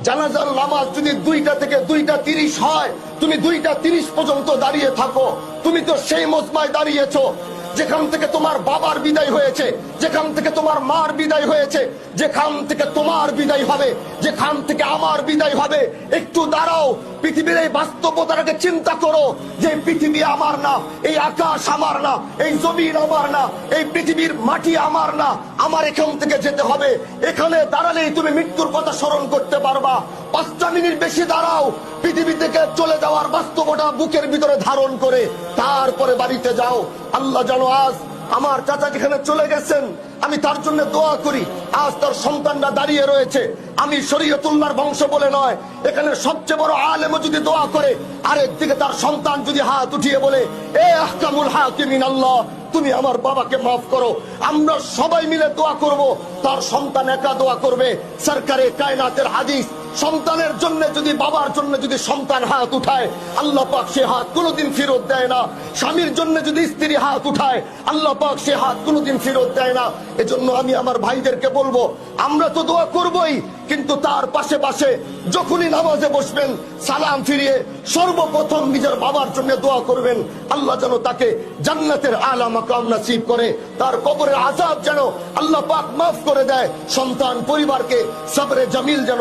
জানাজার নামাজ যদি 2টা থেকে 2টা 30 হয়, তুমি 2টা 30 পর্যন্ত দাঁড়িয়ে থাকো। তুমি তো সেই মজমায় দাঁড়িয়েছো যেখান থেকে তোমার বাবার বিদায় হয়েছে, যেখান থেকে তোমার মার বিদায় হয়েছে, যেখান থেকে তোমার বিদায় হবে, যেখান থেকে আমার বিদায় হবে। একটু দাঁড়াও, পৃথিবীর এই বাস্তবতাটাকে চিন্তা করো যে পৃথিবী আমার না, এই আকাশ আমার না, এই জমিন আমার না, এই পৃথিবীর মাটি আমার না, আমার এখান থেকে যেতে হবে। এখানে দাঁড়ালেই তুমি মৃত্যুর কথা স্মরণ করতে পারবা। 5টা মিনিট বেশি দাঁড়াও, পৃথিবী থেকে চলে যাওয়ার বাস্তবতা বুকের ভিতরে ধারণ করে তারপরে বাড়িতে যাও। আল্লাহ জানো আজ আমার চাচা যেখানে চলে গেছেন, আমি তার জন্য দোয়া করি। আজ তার সন্তানরা দাঁড়িয়ে রয়েছে। আমি শরীয়তুল্লাহর বংশ বলে নয়, এখানে সবচেয়ে বড় আলেমও যদি দোয়া করে, আরেকদিকে তার সন্তান যদি হাত উঠিয়ে বলে, এ আহকামুল হাকিমিন আল্লাহ, তুমি আমার বাবাকে মাফ করো, আমরা সবাই মিলে দোয়া করব। তার সন্তান একা দোয়া করবে। সরকারে কায়নাতের হাদিস, সন্তানের জন্য যদি, বাবার জন্য যদি সন্তান হাত উঠায়, আল্লাহ পাক সে হাত কোনোদিন ফেরত দেয় না। স্বামীর জন্য যদি স্ত্রী হাত উঠায়, আল্লাহ পাক সে হাত কোনোদিন ফেরত দেয় না। এজন্য আমি আমার ভাইদেরকে বলবো, আমরা তো দোয়া করবই, কিন্তু তার পাশে পাশে যখনই নামাজে বসবেন, সালাম ফিরিয়ে সর্বপ্রথম নিজের বাবার জন্য দোয়া করবেন। আল্লাহ যেন তাকে জান্নাতের আলা মাকাম নসিব করে, তার কবরের আযাব যেন আল্লাহ পাক মাফ করে দেয়, সন্তান পরিবারকে সবরে জামিল যেন